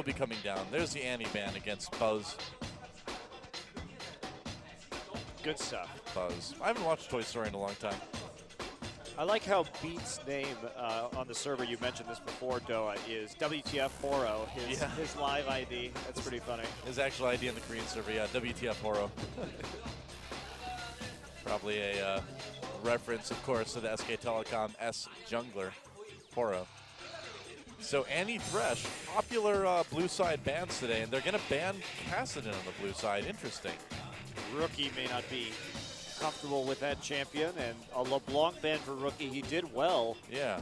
will be coming down. There's the Annie ban against Buzz. Good stuff. Buzz. I haven't watched Toy Story in a long time. I like how Beat's name on the server, you mentioned this before, Doa, is WTF Horo, his live ID. That's pretty funny. His actual ID in the Korean server, yeah, WTF Horo. Probably a reference, of course, to the SK Telecom S jungler, Horo. So Annie Thresh, popular blue side bans today, and they're going to ban Kassadin on the blue side. Interesting. Rookie may not be comfortable with that champion, and a LeBlanc ban for Rookie. He did well. Yeah.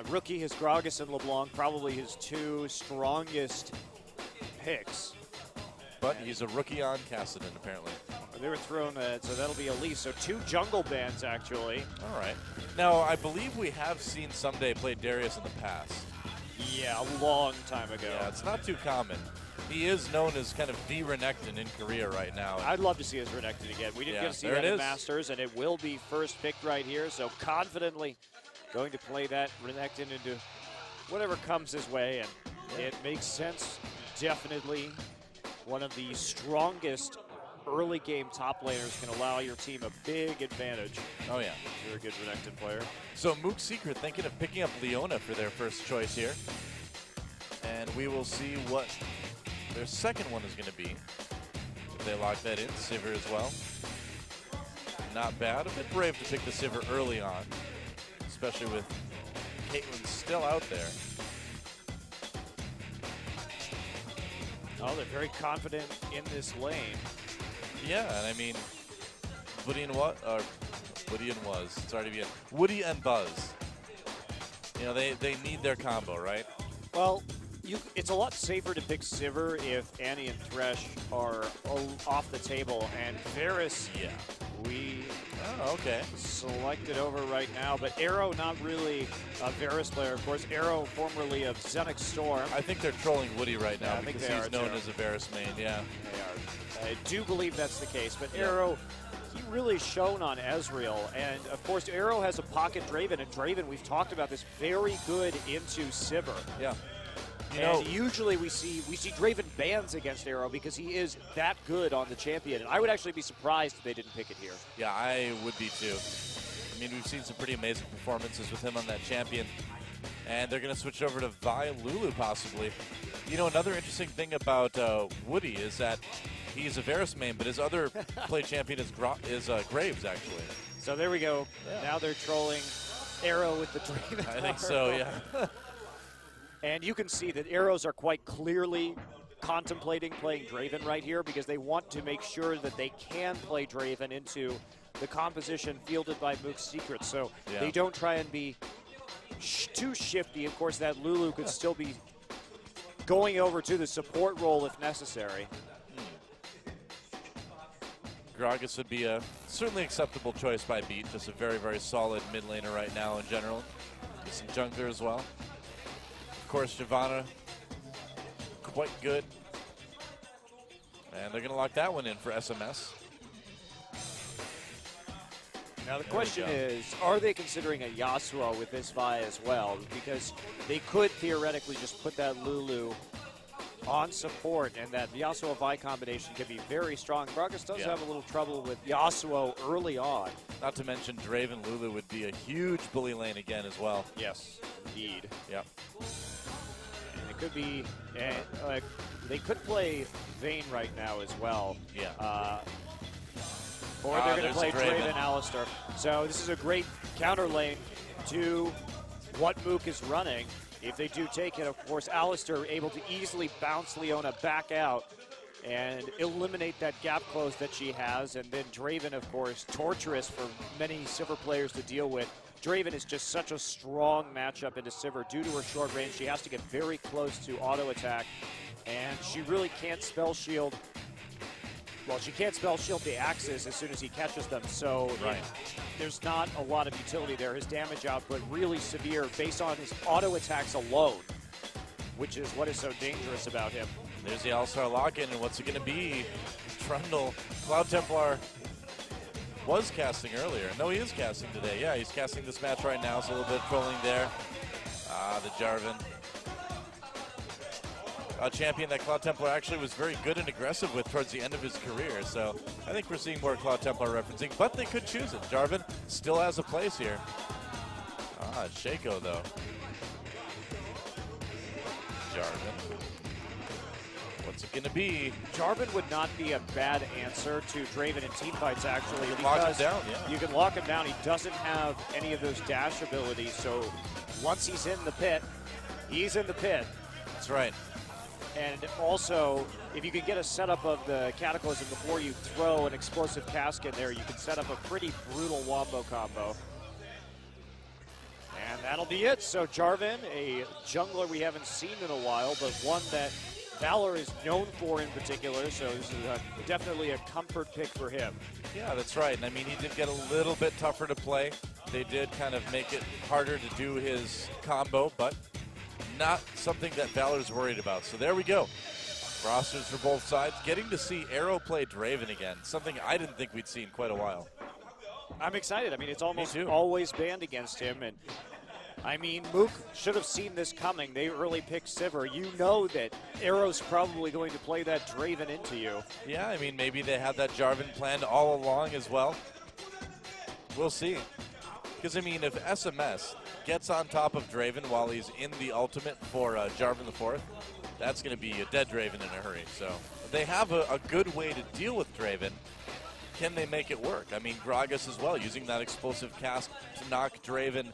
Rookie has Gragas and LeBlanc, probably his two strongest picks. But he's a rookie on Kassadin, apparently. They were thrown, so that'll be Elise. So 2 jungle bans, actually. All right. Now, I believe we have seen Someday play Darius in the past. Yeah, a long time ago. Yeah, it's not too common. He is known as kind of the Renekton in Korea right now. I'd love to see us Renekton again. We didn't get to see that in Masters, and it will be first picked right here. So confidently going to play that Renekton into whatever comes his way, and it makes sense. Definitely one of the strongest early game top laners can allow your team a big advantage. Oh yeah. You're a good Renekton player. So Mook Secret thinking of picking up Leona for their first choice here. And we will see what their second one is going to be. If they lock that in, Sivir as well. Not bad. A bit brave to pick the Sivir early on, especially with Caitlyn still out there. Oh, they're very confident in this lane. Yeah, and I mean, Woody and what? Woody and Was. It's already been Woody and Buzz. You know, they need their combo, right? Well, it's a lot safer to pick Sivir if Annie and Thresh are off the table, and Varus, we selected over right now, but Arrow not really a Varus player. Of course, Arrow formerly of Zenix Storm. I think they're trolling Woody right now because he's known too. as a Varus main, yeah. They are. I do believe that's the case, but Arrow, he really shone on Ezreal, and of course Arrow has a pocket Draven, and Draven, we've talked about this, very good into Sivir. Yeah. And usually we see Draven bans against Arrow because he is that good on the champion. And I would actually be surprised if they didn't pick it here. Yeah, I would be too. I mean, we've seen some pretty amazing performances with him on that champion. And they're going to switch over to Vi Lulu possibly. You know, another interesting thing about Woody is that he's a Varus main, but his other play champion is Graves, actually. So there we go. Yeah. Now they're trolling Arrow with the Draven. I think so, yeah. And you can see that Arrows are quite clearly contemplating playing Draven right here because they want to make sure that they can play Draven into the composition fielded by Mook's Secret. So they don't try and be too shifty. Of course, that Lulu could still be going over to the support role if necessary. Gragas would be a certainly acceptable choice by Beat. Just a very, very solid mid laner right now in general. Some jungler as well. Of course, Giovanna, quite good. And they're going to lock that one in for SMS. Now the question is, are they considering a Yasuo with this Vi as well? Because they could theoretically just put that Lulu on support, and that Yasuo-Vi combination can be very strong. Gragas does have a little trouble with Yasuo early on. Not to mention Draven Lulu would be a huge bully lane again as well. Yes, indeed. Yep. And it could be, they could play Vayne right now as well. Yeah. Or they're going to play Draven Alistar. So this is a great counter lane to what Mook is running. If they do take it, of course, Alistar able to easily bounce Leona back out and eliminate that gap close that she has. And then Draven, of course, torturous for many Sivir players to deal with. Draven is just such a strong matchup into Sivir due to her short range. She has to get very close to auto attack, and she really can't spell shield. Well, she can't spell shield the axes as soon as he catches them, so there's not a lot of utility there. His damage output really severe based on his auto attacks alone, which is what is so dangerous about him. There's the All-Star lock-in, and what's it going to be? Trundle. Cloud Templar was casting earlier. No, he is casting today. Yeah, he's casting this match right now, so a little bit of trolling there. The Jarvan. a champion that Cloud Templar actually was very good and aggressive with towards the end of his career. So I think we're seeing more Cloud Templar referencing, but they could choose it. Jarvan still has a place here. Shaco though. Jarvan. What's it going to be? Jarvan would not be a bad answer to Draven in teamfights, actually. You can lock him down, yeah. You can lock him down. He doesn't have any of those dash abilities, so once he's in the pit, he's in the pit. That's right. And also, if you can get a setup of the Cataclysm before you throw an explosive cask in there, you can set up a pretty brutal wombo combo. And that'll be it. So Jarvan, a jungler we haven't seen in a while, but one that Valor is known for in particular, so this is definitely a comfort pick for him. Yeah, that's right. And I mean, he did get a little bit tougher to play. They did kind of make it harder to do his combo, but not something that Valor's worried about. So there we go. Rosters for both sides. Getting to see Arrow play Draven again, something I didn't think we'd see in quite a while. I'm excited. I mean, it's almost always banned against him, and I mean, Mook should have seen this coming. They early picked Sivir. You know that Arrow's probably going to play that Draven into you. Yeah, I mean, maybe they had that Jarvan planned all along as well. We'll see. Because, I mean, if SMS gets on top of Draven while he's in the ultimate for Jarvan the Fourth, that's going to be a dead Draven in a hurry. So they have a good way to deal with Draven. Can they make it work? I mean, Gragas as well, using that explosive cast to knock Draven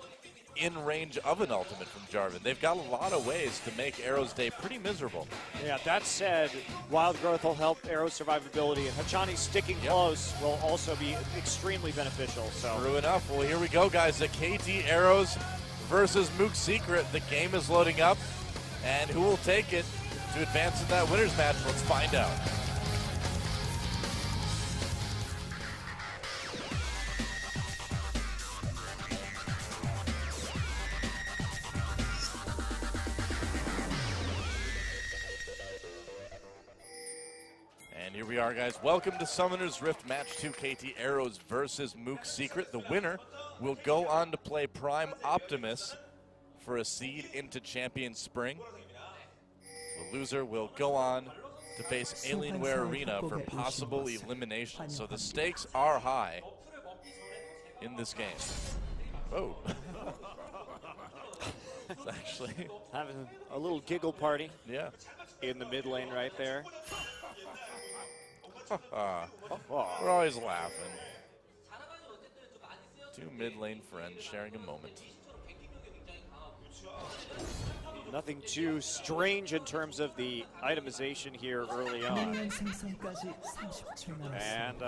in range of an ultimate from Jarvan. They've got a lot of ways to make Arrow's day pretty miserable. Yeah, that said, Wild Growth will help Arrow's survivability, and Hachani sticking close will also be extremely beneficial. So true enough. Well, here we go, guys. The KT Arrows versus Mook Secret. The game is loading up, and who will take it to advance in that winners match? Let's find out. Here we are, guys. Welcome to Summoner's Rift Match 2, KT Arrows versus Mook Secret. The winner will go on to play Prime Optimus for a seed into Champion Spring. The loser will go on to face Alienware Arena for possible elimination. So the stakes are high in this game. Whoa. It's actually having a little giggle party. Yeah. In the mid lane right there. We're always laughing. Two mid-lane friends sharing a moment. Nothing too strange in terms of the itemization here early on. And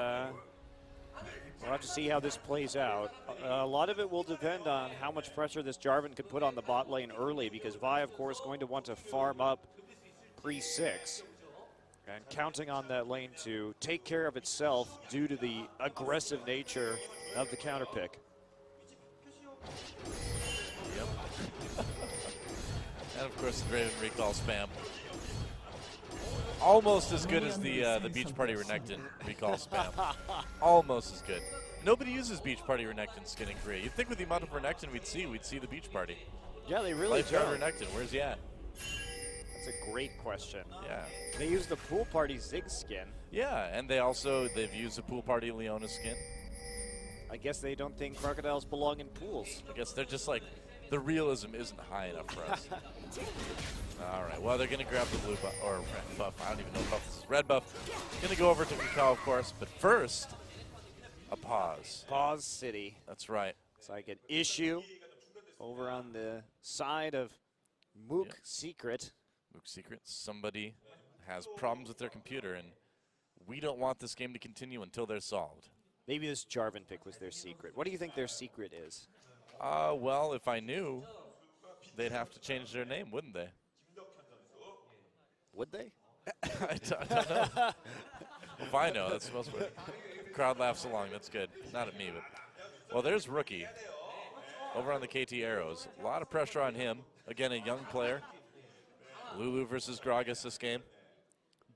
we'll have to see how this plays out. A lot of it will depend on how much pressure this Jarvan could put on the bot lane early, because Vi, of course, going to want to farm up pre-6. And counting on that lane to take care of itself due to the aggressive nature of the counter pick. Yep. And of course the Draven recall spam. Almost as good as the Beach Party Renekton recall spam. Almost as good. Nobody uses Beach Party Renekton skin in Korea. You'd think with the amount of Renekton we'd see the Beach Party. Yeah, they really do. Lifeguard Renekton, where's he at? That's a great question. Yeah. They use the Pool Party Zig skin. Yeah, and they've used the Pool Party Leona skin. I guess they don't think crocodiles belong in pools. I guess they're just like, the realism isn't high enough for us. All right, well, they're going to grab the blue buff, or red buff. I don't even know what buff this is. Red buff. Going to go over to Kakao, of course, but first, a pause. Pause City. That's right. It's like an issue over on the side of Mook Secret. Mook Secret, somebody has problems with their computer, and we don't want this game to continue until they're solved. Maybe this Jarvan pick was their secret. What do you think their secret is? Well, if I knew, they'd have to change their name, wouldn't they? Would they? I don't know. If I know, that's supposed to be. The crowd laughs along, that's good. Not at me, but. Well, there's Rookie over on the KT Arrows. A lot of pressure on him. Again, a young player. Lulu versus Gragas this game.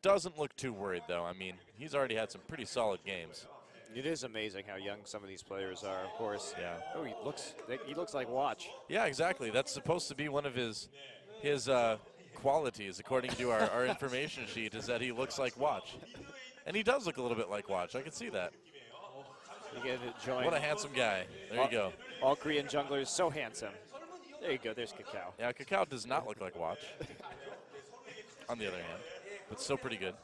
Doesn't look too worried, though. I mean, he's already had some pretty solid games. It is amazing how young some of these players are, of course. Yeah. Oh, he looks like Watch. Yeah, exactly. That's supposed to be one of his qualities, according to our information sheet, is that he looks like Watch. And he does look a little bit like Watch. I can see that. You get to join. What a handsome guy. There you go. All Korean junglers, so handsome. There you go. There's Kakao. Yeah, Kakao does not look like Watch. On the other hand, but still pretty good.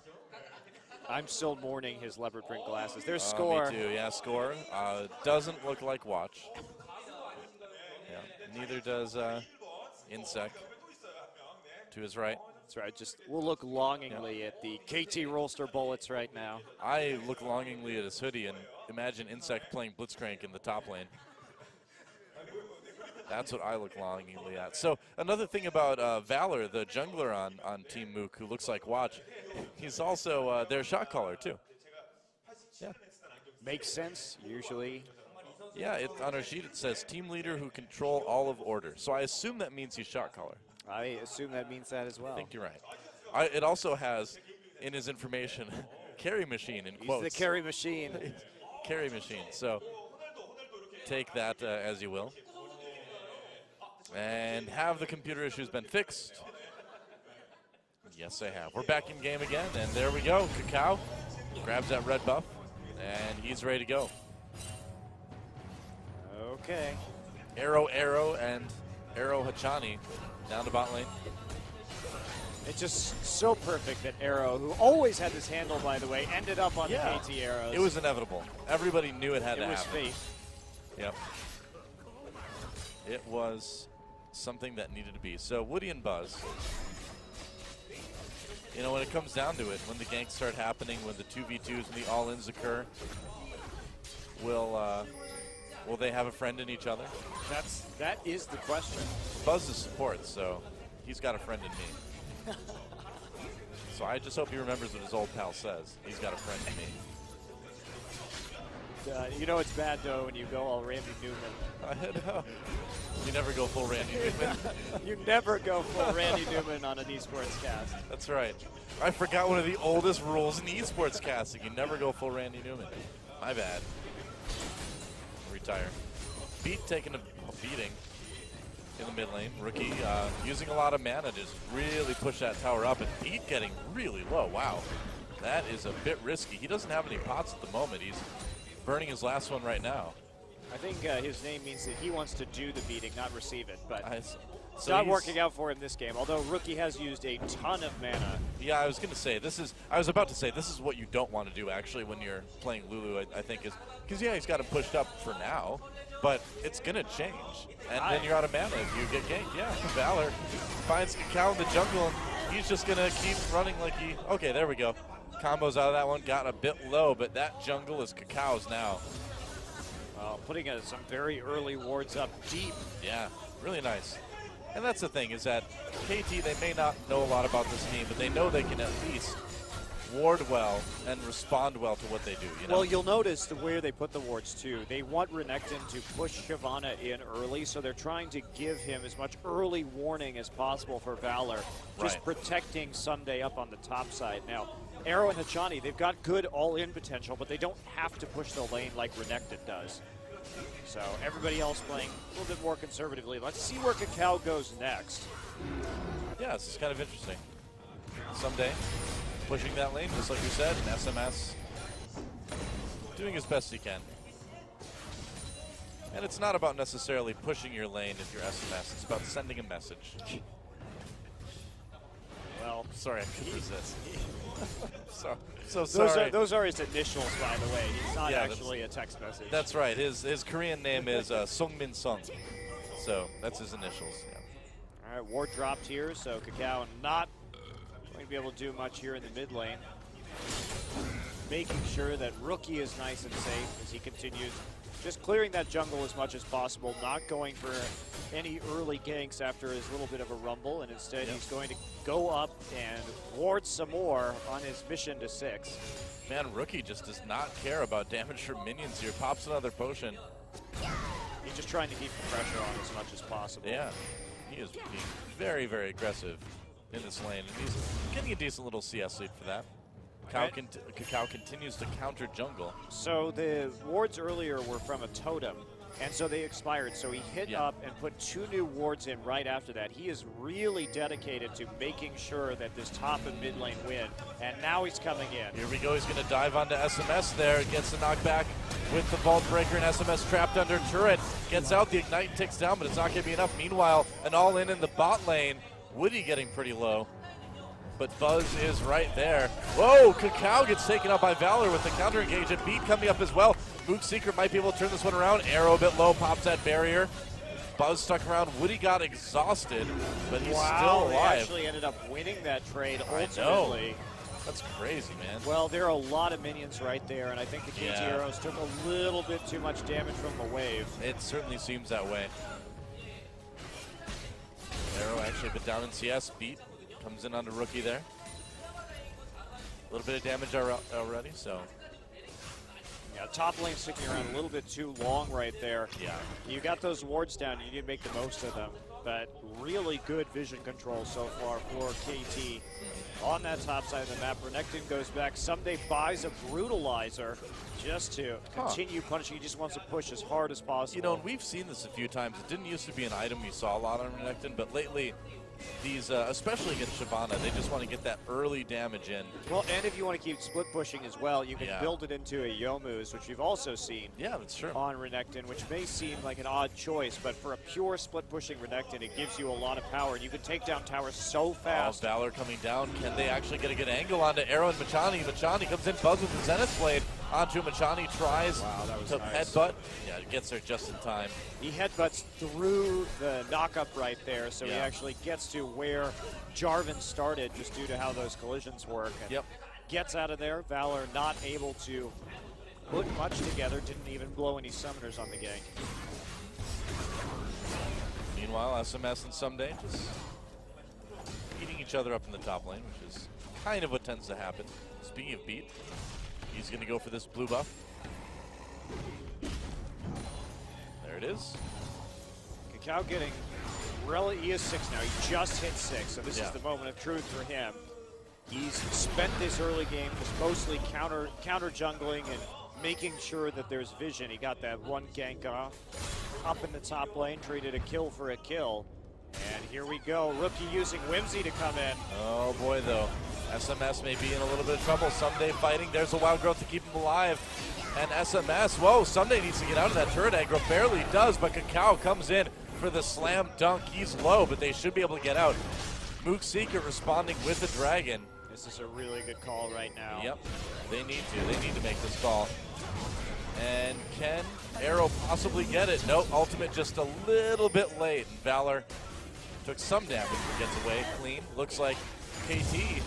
I'm still mourning his leopard print glasses. There's Score. Me too. Yeah, Score doesn't look like Watch. Yeah, neither does Insec to his right. That's right. Just we'll look longingly at the KT Rollster bullets right now. I look longingly at his hoodie and imagine Insec playing Blitzcrank in the top lane. That's what I look longingly at. So another thing about Valor, the jungler on Team Mook, who looks like Watch, he's also their shot caller too. Yeah, makes sense usually. Yeah, on our sheet it says team leader who control all of order. So I assume that means he's shot caller. I assume that means that as well. I think you're right. It also has in his information carry machine in quotes. He's the carry machine. Carry machine. So take that as you will. And have the computer issues been fixed? Yes, they have. We're back in game again, and there we go. Kakao grabs that red buff, and he's ready to go. Okay. Arrow, and Arrow Hachani down to bot lane. It's just so perfect that Arrow, who always had this handle, by the way, ended up on the KT arrows. It was inevitable. Everybody knew it had to happen. It was fate. Yep. It was something that needed to be. So Woody and Buzz, you know, when it comes down to it, when the ganks start happening, when the 2v2s and the all-ins occur, will they have a friend in each other? That is the question. Buzz is support, so he's got a friend in me. So I just hope he remembers what his old pal says. He's got a friend in me. You know it's bad, though, when you go all Randy Newman. I know. You never go full Randy Newman. You never go full Randy Newman on an esports cast. That's right. I forgot one of the oldest rules in esports casting. You never go full Randy Newman. My bad. Retire. Beat taking a beating in the mid lane. Rookie using a lot of mana to just really push that tower up, and Beat getting really low. Wow. That is a bit risky. He doesn't have any pots at the moment. He's burning his last one right now. I think his name means that he wants to do the beating, not receive it. But it's so not working out for him this game, although Rookie has used a ton of mana. Yeah, I was going to say, I was about to say, this is what you don't want to do, actually, when you're playing Lulu, I think, is because, yeah, he's got him pushed up for now, but it's going to change. And then you're out of mana if you get ganked. Yeah, Valor finds Kakao in the jungle, and he's just going to keep running like he... Okay, there we go. Combos out of that one, got a bit low, but that jungle is Kakao's now. Putting some very early wards up deep. Yeah, really nice. And that's the thing, is that KT, they may not know a lot about this team, but they know they can at least ward well and respond well to what they do. You know? Well, you'll notice where they put the wards, too. They want Renekton to push Shyvana in early, so they're trying to give him as much early warning as possible for Valor, just protecting Sunday up on the top side. Now, Arrow and Hachani, they've got good all-in potential, but they don't have to push the lane like Renekton does. So everybody else playing a little bit more conservatively. Let's see where Kakao goes next. Yeah, this is kind of interesting. Someday, pushing that lane, just like you said, and SMS doing as best he can. And it's not about necessarily pushing your lane if you're SMS. It's about sending a message. Well, sorry, I couldn't resist. So sorry. Those are his initials, by the way. He's not actually a text message. That's right. His Korean name is Sungmin Sung. So that's his initials. Yeah. All right, ward dropped here, so Kakao not going to be able to do much here in the mid lane. Making sure that Rookie is nice and safe as he continues. Just clearing that jungle as much as possible, not going for any early ganks after his little bit of a rumble, and instead he's going to go up and ward some more on his mission to 6. Man, Rookie just does not care about damage from minions here. Pops another potion. He's just trying to keep the pressure on as much as possible. Yeah, he is being very, very aggressive in this lane, and he's getting a decent little CS lead for that. Kakao continues to counter jungle. So the wards earlier were from a totem. and so they expired. So he hit up and put 2 new wards in right after that. He is really dedicated to making sure that this top and mid lane win, and now he's coming in. Here we go. He's going to dive onto SMS there. Gets the knockback with the Vault Breaker, and SMS trapped under turret. Gets out. The Ignite ticks down, but it's not going to be enough. Meanwhile, an all-in the bot lane. Woody getting pretty low, but Buzz is right there. Whoa, Kakao gets taken out by Valor with the counter engage, and Beat coming up as well. Mook Secret might be able to turn this one around. Arrow a bit low, pops that barrier. Buzz stuck around. Woody got exhausted, but he's still alive. They actually ended up winning that trade ultimately. I know. That's crazy, man. Well, there are a lot of minions right there, and I think the KT Arrows took a little bit too much damage from the wave. It certainly seems that way. Arrow actually a bit down in CS. Beat comes in on the rookie there. A little bit of damage already, so. Yeah, top lane sticking around a little bit too long right there. Yeah. You got those wards down, you need to make the most of them. But really good vision control so far for KT. On that top side of the map, Renekton goes back. Someday buys a Brutalizer just to continue punishing. He just wants to push as hard as possible. You know, and we've seen this a few times. It didn't used to be an item you saw a lot on Renekton, but lately, these, especially against Shyvana, they just want to get that early damage in. Well, and if you want to keep split pushing as well, you can build it into a Youmuu's, which you've also seen that's true. On Renekton, which may seem like an odd choice, but for a pure split pushing Renekton, it gives you a lot of power, and you can take down towers so fast. Valor coming down. Can they actually get a good angle onto Arrow and Machani? Machani comes in, Buzz with the Zenith Blade onto Machani, tries to headbutt. Yeah, it gets there just in time. He headbutts through the knockup right there, so he actually gets to where Jarvan started just due to how those collisions work. And gets out of there. Valor not able to put much together, didn't even blow any summoners on the gank. Meanwhile, SMS and Someday just beating each other up in the top lane, which is kind of what tends to happen. Speaking of beat, he's going to go for this blue buff. There it is. Kakao getting, he is 6 now. He just hit 6, so this is the moment of truth for him. He's spent this early game just mostly counter jungling and making sure that there's vision. He got that one gank off up in the top lane, traded a kill for a kill. And here we go, rookie using Whimsy to come in. Oh boy, though. SMS may be in a little bit of trouble. Someday fighting. There's a wild growth to keep him alive. And SMS, whoa, Someday needs to get out of that turret aggro. Barely does, but Kakao comes in for the slam dunk. He's low, but they should be able to get out. Mook Secret responding with the dragon. This is a really good call right now. Yep, they need to. They need to make this call. And can Arrow possibly get it? Nope, ultimate just a little bit late. And Valor took some damage, but gets away clean. Looks like KT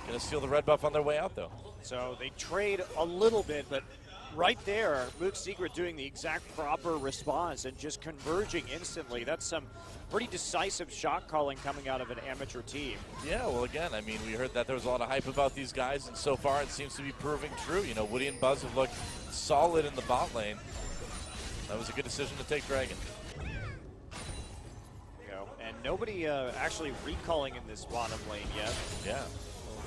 gonna steal the red buff on their way out, though. So they trade a little bit, but right there, Mook Secret doing the exact proper response and just converging instantly. That's some pretty decisive shot calling coming out of an amateur team. Yeah, well, again, I mean, we heard that there was a lot of hype about these guys, and so far it seems to be proving true. You know, Woody and Buzz have looked solid in the bot lane. That was a good decision to take Dragon. And nobody actually recalling in this bottom lane yet. Yeah.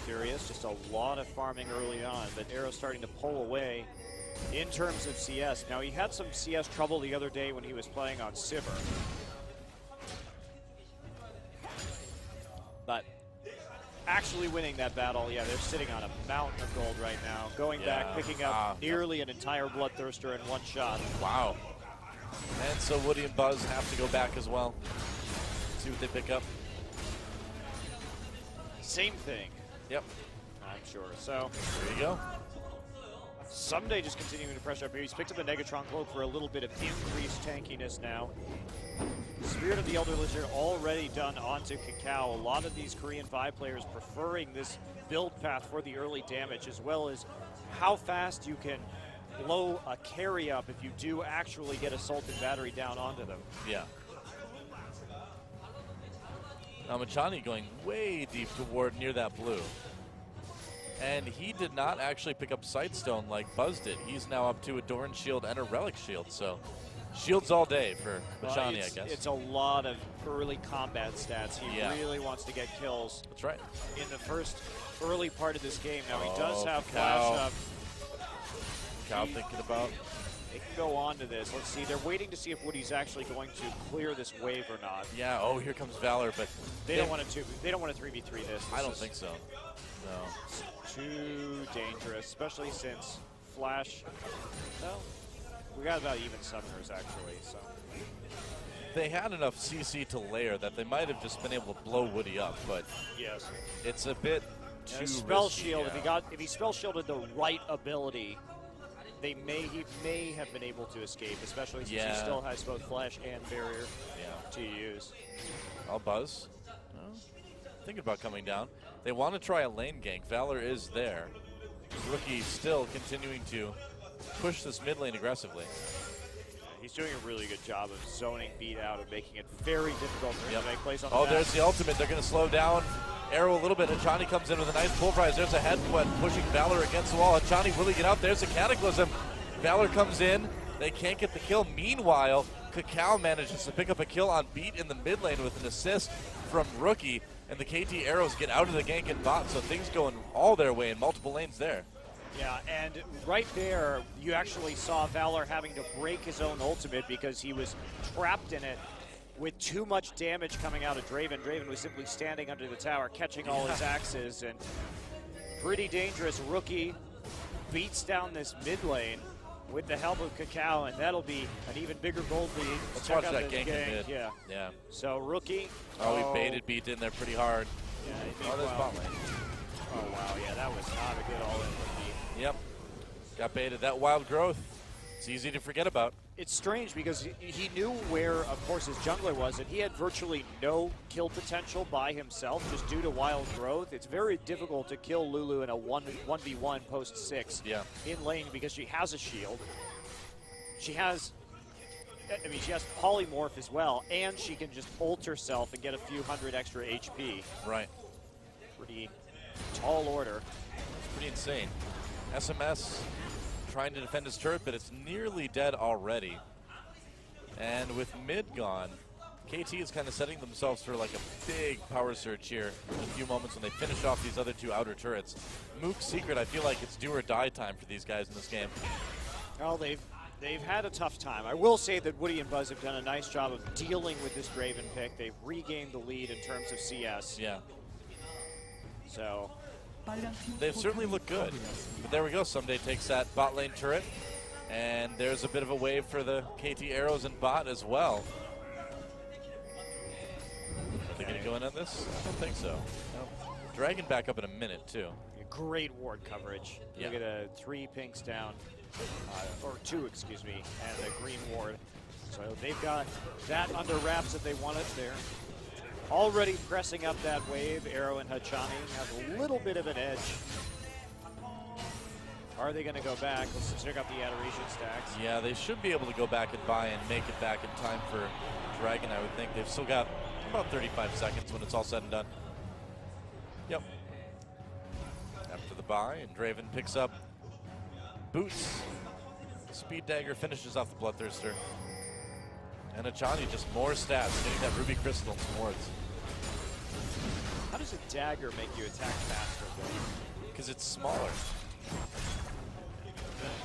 Curious, just a lot of farming early on, but Arrow's starting to pull away in terms of CS. Now, he had some CS trouble the other day when he was playing on Sivir. But actually winning that battle, they're sitting on a mountain of gold right now. Going back, picking up nearly an entire Bloodthirster in one shot. Wow. And so Woody and Buzz have to go back as well. See what they pick up. Same thing. Yep. I'm sure. So there you go. Someday just continuing to pressure up here. He's picked up a Negatron Cloak for a little bit of increased tankiness now. Spirit of the Elder Lizard already done onto Kakao. A lot of these Korean 5 players preferring this build path for the early damage, as well as how fast you can blow a carry up if you do actually get Assault and Battery down onto them. Yeah. Now Machani going way deep toward near that blue. And he did not actually pick up Sightstone like Buzz did. He's now up to a Doran Shield and a Relic Shield, so shields all day for Machani, I guess. It's a lot of early combat stats. He really wants to get kills. That's right. In the first early part of this game. Now he does have Flash up. Kakao thinking about They can go on to this. Let's see. They're waiting to see if Woody's actually going to clear this wave or not. Yeah. Oh, here comes Valor, but they don't want to. They don't want to 3v3 this. I don't think so. No. It's too dangerous, especially since Flash. No, we got about even summoners actually. So they had enough CC to layer that they might have just been able to blow Woody up, but yes, it's a bit too spell risky, shield. yeah. If he spell shielded the right ability, he may have been able to escape, especially since he still has both flash and barrier to use. I'll buzz. Thinking about coming down. They want to try a lane gank. Valor is there. Rookie still continuing to push this mid lane aggressively. He's doing a really good job of zoning beat out and making it very difficult for him to make plays on the map. There's the ultimate. They're going to slow down Arrow a little bit. Hachani comes in with a nice pull prize. There's a headbutt pushing Valor against the wall. Hachani will he get out? There's a Cataclysm. Valor comes in. They can't get the kill. Meanwhile, Kakao manages to pick up a kill on Beat in the mid lane with an assist from Rookie. And the KT Arrows get out of the gank and bot, so things going all their way in multiple lanes there. Yeah, and right there, you actually saw Valor having to break his own ultimate because he was trapped in it with too much damage coming out of Draven. Draven was simply standing under the tower, catching all his axes, and pretty dangerous. Rookie beats down this mid lane with the help of Kakao, and that'll be an even bigger gold lead. Let's watch that gank in mid. Yeah. So Rookie. Oh, he baited Beat in there pretty hard. Yeah, this bot lane. Oh, wow, yeah, that was not a good all-in for Beat. Yep. Got baited. That wild growth, it's easy to forget about. It's strange because he knew where, of course, his jungler was, and he had virtually no kill potential by himself just due to wild growth. It's very difficult to kill Lulu in a 1v1 post-6 in lane because she has a shield. She has polymorph as well, and she can just ult herself and get a few hundred extra HP. Right. Pretty tall order. It's pretty insane. SMS trying to defend his turret, but it's nearly dead already. And with mid gone, KT is kind of setting themselves for like a big power surge here in a few moments when they finish off these other two outer turrets. Mook's secret, I feel like it's do or die time for these guys in this game. Well, they've had a tough time. I will say that Woody and Buzz have done a nice job of dealing with this Draven pick. They've regained the lead in terms of CS. Yeah. So they've certainly looked good. But there we go. Someday takes that bot lane turret. And there's a bit of a wave for the KT Arrows and bot as well. Are they going to go in on this? I don't think so. No. Dragon back up in a minute, too. Great ward coverage. Yeah. Look at 3 pinks down. Or 2, excuse me, and a green ward. So they've got that under wraps if they want it. They're already pressing up that wave. Arrow and Hachani have a little bit of an edge. Are they going to go back? Let's check out the adoration stacks. Yeah, they should be able to go back and buy and make it back in time for Dragon, I would think. They've still got about 35 seconds when it's all said and done. Yep. After the buy, and Draven picks up boots. Speed Dagger finishes off the Bloodthirster. And Hachani just more stats, getting that Ruby Crystal and some wards. How does a dagger make you attack faster, though? Because it's smaller.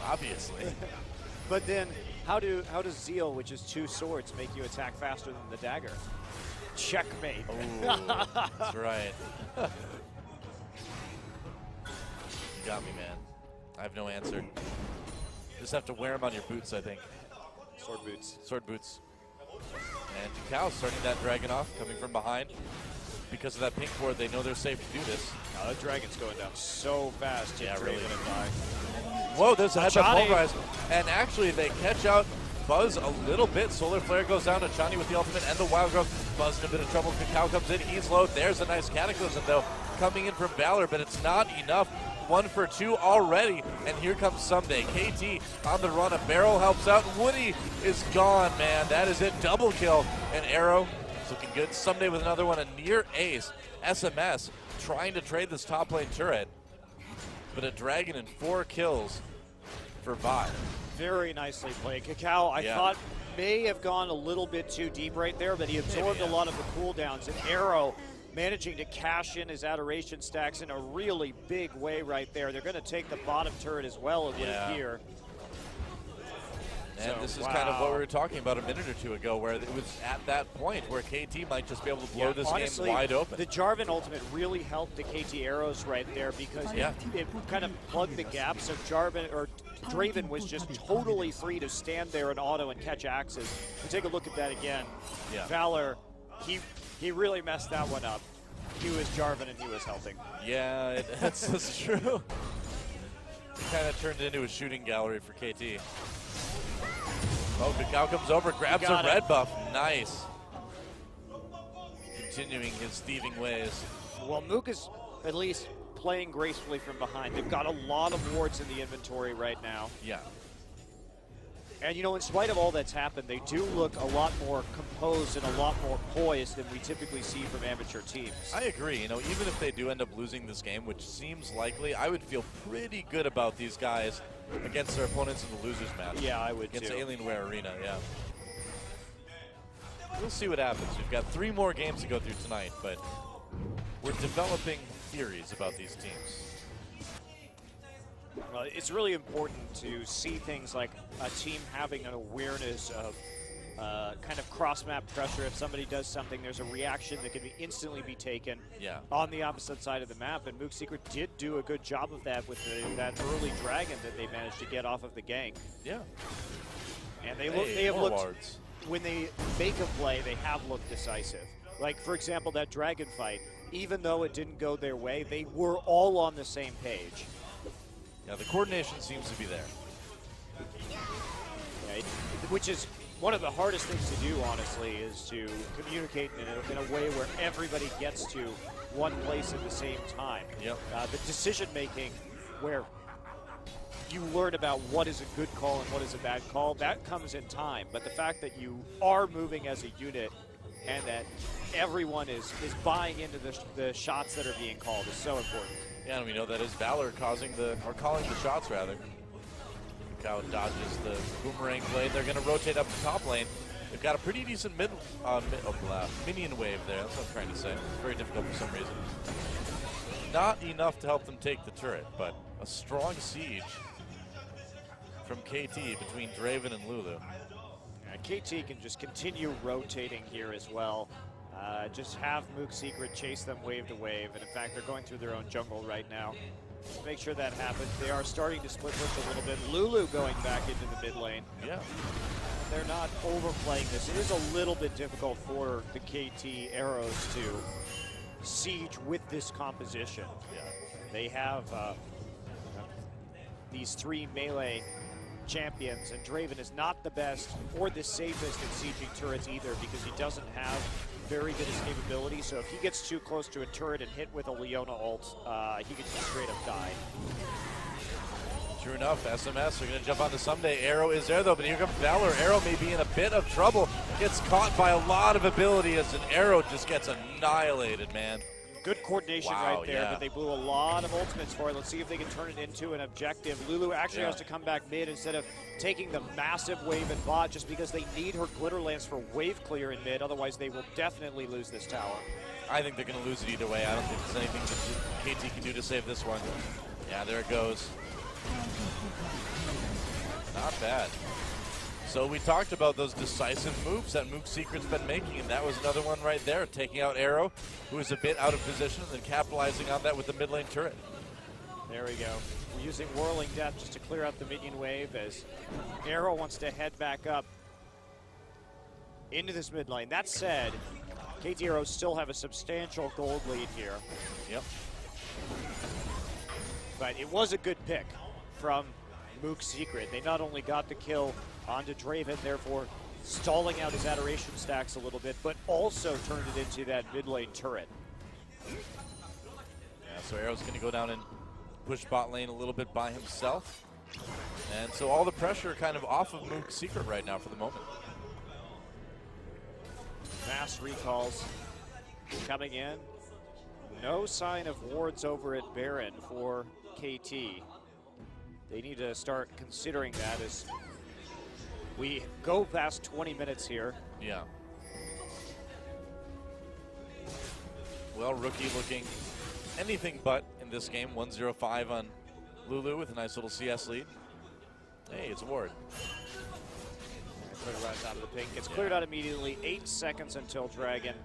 Obviously. But then, how does Zeal, which is 2 swords, make you attack faster than the dagger? Checkmate. Oh, that's right. You got me, man. I have no answer. Just have to wear them on your boots, I think. Sword boots. Sword boots. And Kakao starting that dragon off, coming from behind. Because of that pink board, they know they're safe to do this. Oh, that dragon's going down so fast. Yeah, really. Gonna die. Whoa, there's a headbutt pulverize. And actually, they catch out Buzz a little bit. Solar Flare goes down to Hachani with the ultimate and the wild growth. Buzz in a bit of trouble. Kakao comes in. He's low. There's a nice Cataclysm, though, coming in from Valor, but it's not enough. 1 for 2 already, and here comes Someday. KT on the run, a barrel helps out. Woody is gone, man. That is it, double kill. And Arrow is looking good. Someday with another one, a near ace. SMS trying to trade this top lane turret, but a dragon and 4 kills for bot. Very nicely played. Kakao, I thought, may have gone a little bit too deep right there, but he absorbed a lot of the cooldowns. And Arrow managing to cash in his adoration stacks in a really big way right there. They're going to take the bottom turret as well, it would appear. And this is kind of what we were talking about a minute or two ago, where it was at that point where KT might just be able to blow this honestly, game wide open. The Jarvan ultimate really helped the KT arrows right there because it kind of plugged the gap. So Draven was just totally free to stand there and auto and catch axes. And take a look at that again. Yeah. Valor, he really messed that one up. He was Jarvan and he was helping. Yeah, that's true. It kind of turned into a shooting gallery for KT. Oh, Kakao comes over, grabs a red buff. Nice. Continuing his thieving ways. Well, Mook is at least playing gracefully from behind. They've got a lot of wards in the inventory right now. Yeah. And, you know, in spite of all that's happened, they do look a lot more composed and a lot more poised than we typically see from amateur teams. I agree. You know, even if they do end up losing this game, which seems likely, I would feel pretty good about these guys against their opponents in the losers match. Yeah, I would against too. Alienware Arena, yeah. We'll see what happens. We've got 3 more games to go through tonight, but we're developing theories about these teams. Well, it's really important to see things like a team having an awareness of kind of cross-map pressure. If somebody does something, there's a reaction that can instantly be taken on the opposite side of the map. And Mook Secret did do a good job of that with that early dragon that they managed to get off of the gank. Yeah. And they have looked, when they make a play, they have looked decisive. Like, for example, that dragon fight, even though it didn't go their way, they were all on the same page. Yeah, the coordination seems to be there. Yeah, which is one of the hardest things to do, honestly, is to communicate in a way where everybody gets to one place at the same time. Yep. The decision-making where you learn about what is a good call and what is a bad call, that comes in time. But the fact that you are moving as a unit and that everyone is buying into the shots that are being called is so important. Yeah, and we know that is Valor calling the shots, rather. Kakao dodges the boomerang blade. They're going to rotate up the top lane. They've got a pretty decent minion wave there. That's what I'm trying to say. It's very difficult for some reason. Not enough to help them take the turret, but a strong siege from KT between Draven and Lulu. KT can just continue rotating here as well. Just have Mook Secret chase them wave to wave, and in fact, they're going through their own jungle right now. Let's make sure that happens. They are starting to split push a little bit. Lulu going back into the mid lane. Yeah. They're not overplaying this. It is a little bit difficult for the KT arrows to siege with this composition. Yeah. They have these 3 melee champions, and Draven is not the best or the safest at sieging turrets either because he doesn't have very good escapability. So if he gets too close to a turret and hit with a Leona ult, he could just straight up die. True enough, SMS are going to jump onto Someday. Arrow is there though, but here comes Valor. Arrow may be in a bit of trouble. Gets caught by a lot of ability as an Arrow just gets annihilated, man. Good coordination right there, but they blew a lot of ultimates for it. Let's see if they can turn it into an objective. Lulu actually has to come back mid instead of taking the massive wave in bot just because they need her Glitter Lance for wave clear in mid. Otherwise, they will definitely lose this tower. I think they're going to lose it either way. I don't think there's anything that KT can do to save this one. Yeah, there it goes. Not bad. So we talked about those decisive moves that Mook Secret's been making, and that was another one right there, taking out Arrow, who is a bit out of position, and then capitalizing on that with the mid lane turret. There we go. We're using Whirling Death just to clear out the minion wave as Arrow wants to head back up into this mid lane. That said, KT Arrows still have a substantial gold lead here. Yep. But it was a good pick from Mook Secret. They not only got the kill onto Draven, therefore stalling out his adoration stacks a little bit, but also turned it into that mid lane turret. Yeah, so Arrow's going to go down and push bot lane a little bit by himself. And so all the pressure kind of off of Mook Secret right now for the moment. Mass recalls coming in. No sign of wards over at Baron for KT. They need to start considering that as we go past 20 minutes here. Yeah. Well, Rookie looking anything but in this game. 1-0-5 on Lulu with a nice little CS lead. Hey, it's a ward. ultimate runs out of the pink. Gets cleared out immediately. 8 seconds until Dragon.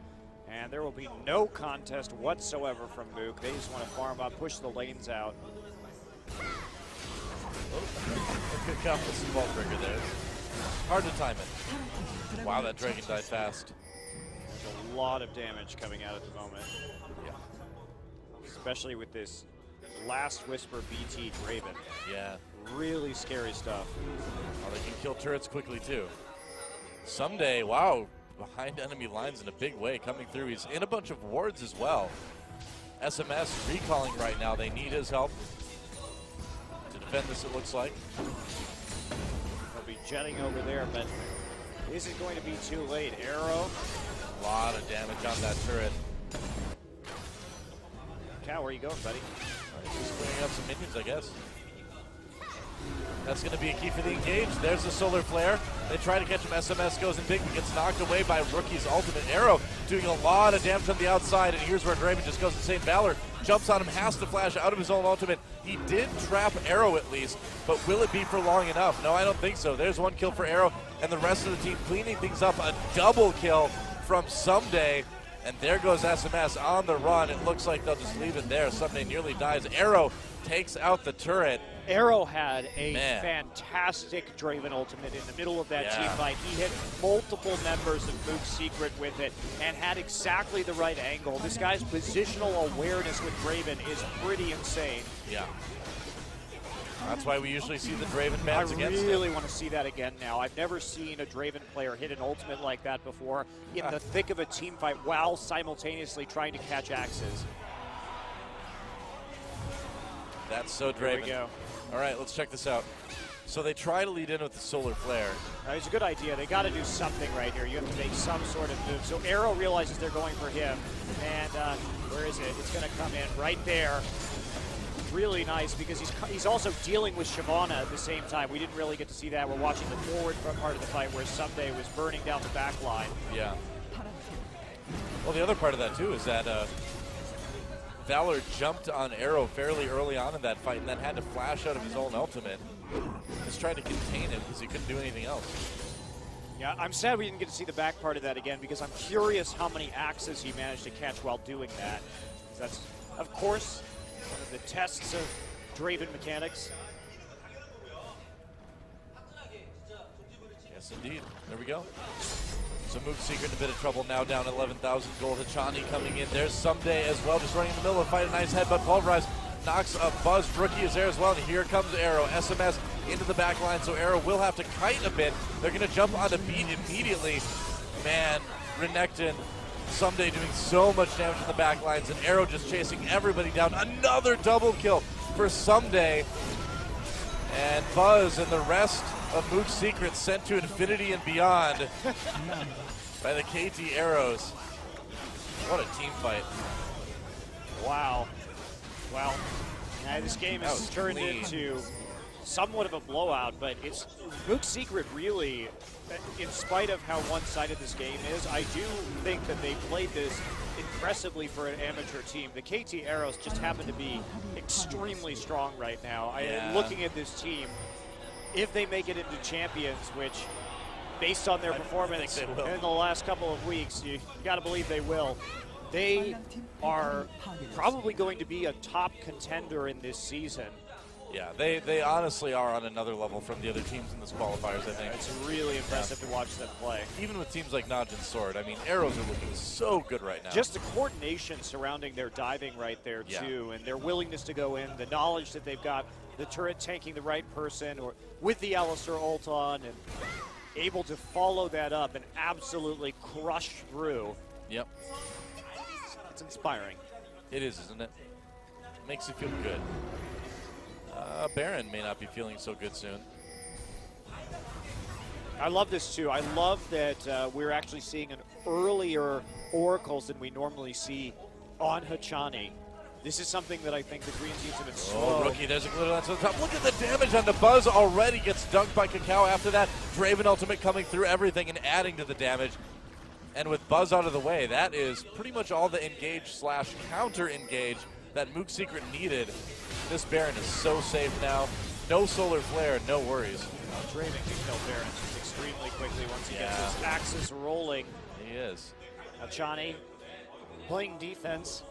And there will be no contest whatsoever from Mook. They just want to farm up, push the lanes out. Good count with some ball trigger there. Hard to time it. Wow, that Dragon died fast. There's a lot of damage coming out at the moment. Yeah. Especially with this last Whisper BT Draven. Yeah. Really scary stuff. Oh, they can kill turrets quickly too. Someday, wow, behind enemy lines in a big way coming through. He's in a bunch of wards as well. SMS recalling right now. They need his help to defend this, it looks like. They'll be jetting over there, but is it going to be too late? Arrow. A lot of damage on that turret. Cal, where are you going, buddy? He's clearing up some minions, I guess. That's going to be a key for the engage. There's the solar flare. They try to catch him. SMS goes in big, but gets knocked away by Rookie's ultimate arrow, doing a lot of damage on the outside. And here's where Draven just goes insane. Valor jumps on him, has to flash out of his own ultimate. He did trap Arrow at least, but will it be for long enough? No, I don't think so. There's one kill for Arrow, and the rest of the team cleaning things up. A double kill from Someday. And there goes SMS on the run. It looks like they'll just leave it there. Someday nearly dies. Arrow takes out the turret. Arrow had a fantastic Draven ultimate in the middle of that team fight. He hit multiple members of Mook's Secret with it and had exactly the right angle. This guy's positional awareness with Draven is pretty insane. Yeah. That's why we usually see the Draven bans against him. I really want to see that again now. I've never seen a Draven player hit an ultimate like that before in the thick of a team fight while simultaneously trying to catch axes. That's so Draven. Here we go. All right, let's check this out. So they try to lead in with the solar flare. It's a good idea. They got to do something right here. You have to make some sort of move. So Arrow realizes they're going for him. And where is it? It's going to come in right there. Really nice because he's also dealing with Shyvana at the same time. We didn't really get to see that. We're watching the forward part of the fight where Someday was burning down the back line. Yeah. Well, the other part of that, too, is that Valor jumped on Arrow fairly early on in that fight and then had to flash out of his own ultimate. Just tried to contain him because he couldn't do anything else. Yeah, I'm sad we didn't get to see the back part of that again because I'm curious how many axes he managed to catch while doing that. That's, of course, one of the tests of Draven mechanics. Yes, indeed. There we go. So Mook's Secret in a bit of trouble now, down 11,000 gold. Hachani coming in. There's Someday as well, just running in the middle of the fight. A nice headbutt. Pulverize knocks a Buzz. Rookie is there as well, and here comes Arrow. SMS into the back line, so Arrow will have to kite a bit. They're going to jump on the beat immediately. Man, Renekton, Someday doing so much damage in the back lines, and Arrow just chasing everybody down. Another double kill for Someday. And Buzz and the rest of Mook's Secret sent to infinity and beyond by the KT Arrows. What a team fight. Wow. Well, this game has turned into somewhat of a blowout, but it's Mook's Secret really, in spite of how one-sided this game is, I do think that they played this impressively for an amateur team. The KT Arrows just happen to be extremely strong right now. Looking at this team, if they make it into champions, which based on their performance in the last couple of weeks, you got to believe they will. They are probably going to be a top contender in this season. Yeah, they honestly are on another level from the other teams in this qualifiers, I think. It's really impressive to watch them play. Even with teams like Naj and Sword, I mean, Arrows are looking so good right now. Just the coordination surrounding their diving right there, too, and their willingness to go in, the knowledge that they've got, the turret tanking the right person, or with the Alistair ult on, and able to follow that up and absolutely crush through. Yep. It's inspiring. It is, isn't it? Makes you feel good. Baron may not be feeling so good soon. I love this too. I love that we're actually seeing an earlier oracles than we normally see on Hachani. This is something that I think the green teams have been slow. Oh, Rookie, there's a glitter lance on the top. Look at the damage on the Buzz already. Gets dunked by Cacao after that. Draven ultimate coming through everything and adding to the damage. And with Buzz out of the way, that is pretty much all the engage/counter engage that Mook's Secret needed. This Baron is so safe now. No solar flare, no worries. Draven can kill Baron extremely quickly once he gets his axis rolling. He is. Achani playing defense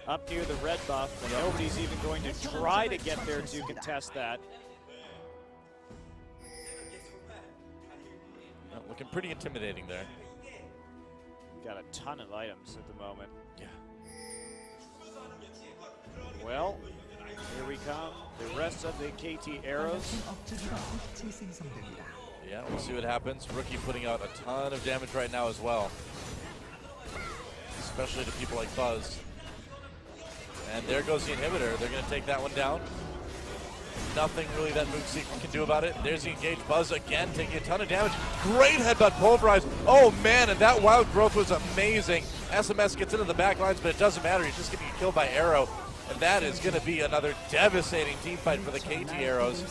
up near the red buff, but nobody's even going to try to get there to contest that. Looking pretty intimidating there. Got a ton of items at the moment. Yeah. Well, here we come. The rest of the KT arrows. Yeah, we'll see what happens. Rookie putting out a ton of damage right now as well. Especially to people like Buzz. And there goes the inhibitor. They're going to take that one down. Nothing really that Mook can do about it. There's the engaged Buzz again, taking a ton of damage. Great headbutt pulverize. Oh man, and that wild growth was amazing. SMS gets into the back lines, but it doesn't matter. He's just getting killed by Arrow. And that is going to be another devastating team fight for the KT Arrows.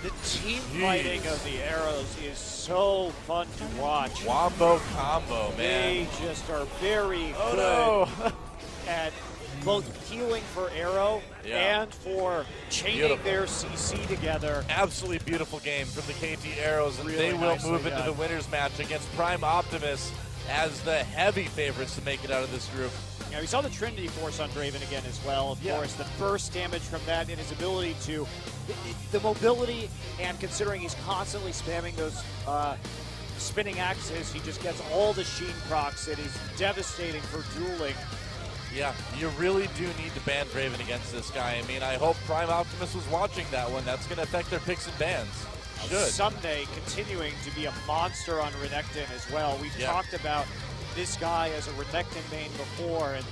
The team fighting of the Arrows is so fun to watch. Wombo combo, man. They just are very good no. at both healing for Arrow and for chaining their CC together. Absolutely beautiful game from the KT Arrows, and really they will move into the winners match against Prime Optimus as the heavy favorites to make it out of this group. Now, we saw the Trinity Force on Draven again as well. Of course, the burst damage from that and his ability to, the mobility, and considering he's constantly spamming those spinning axes, he just gets all the Sheen procs. It is devastating for dueling. Yeah, you really do need to ban Draven against this guy. I mean, I hope Prime Optimus was watching that one. That's going to affect their picks and bans. Should. Someday continuing to be a monster on Renekton as well. We've talked about this guy as a Renekton main before, and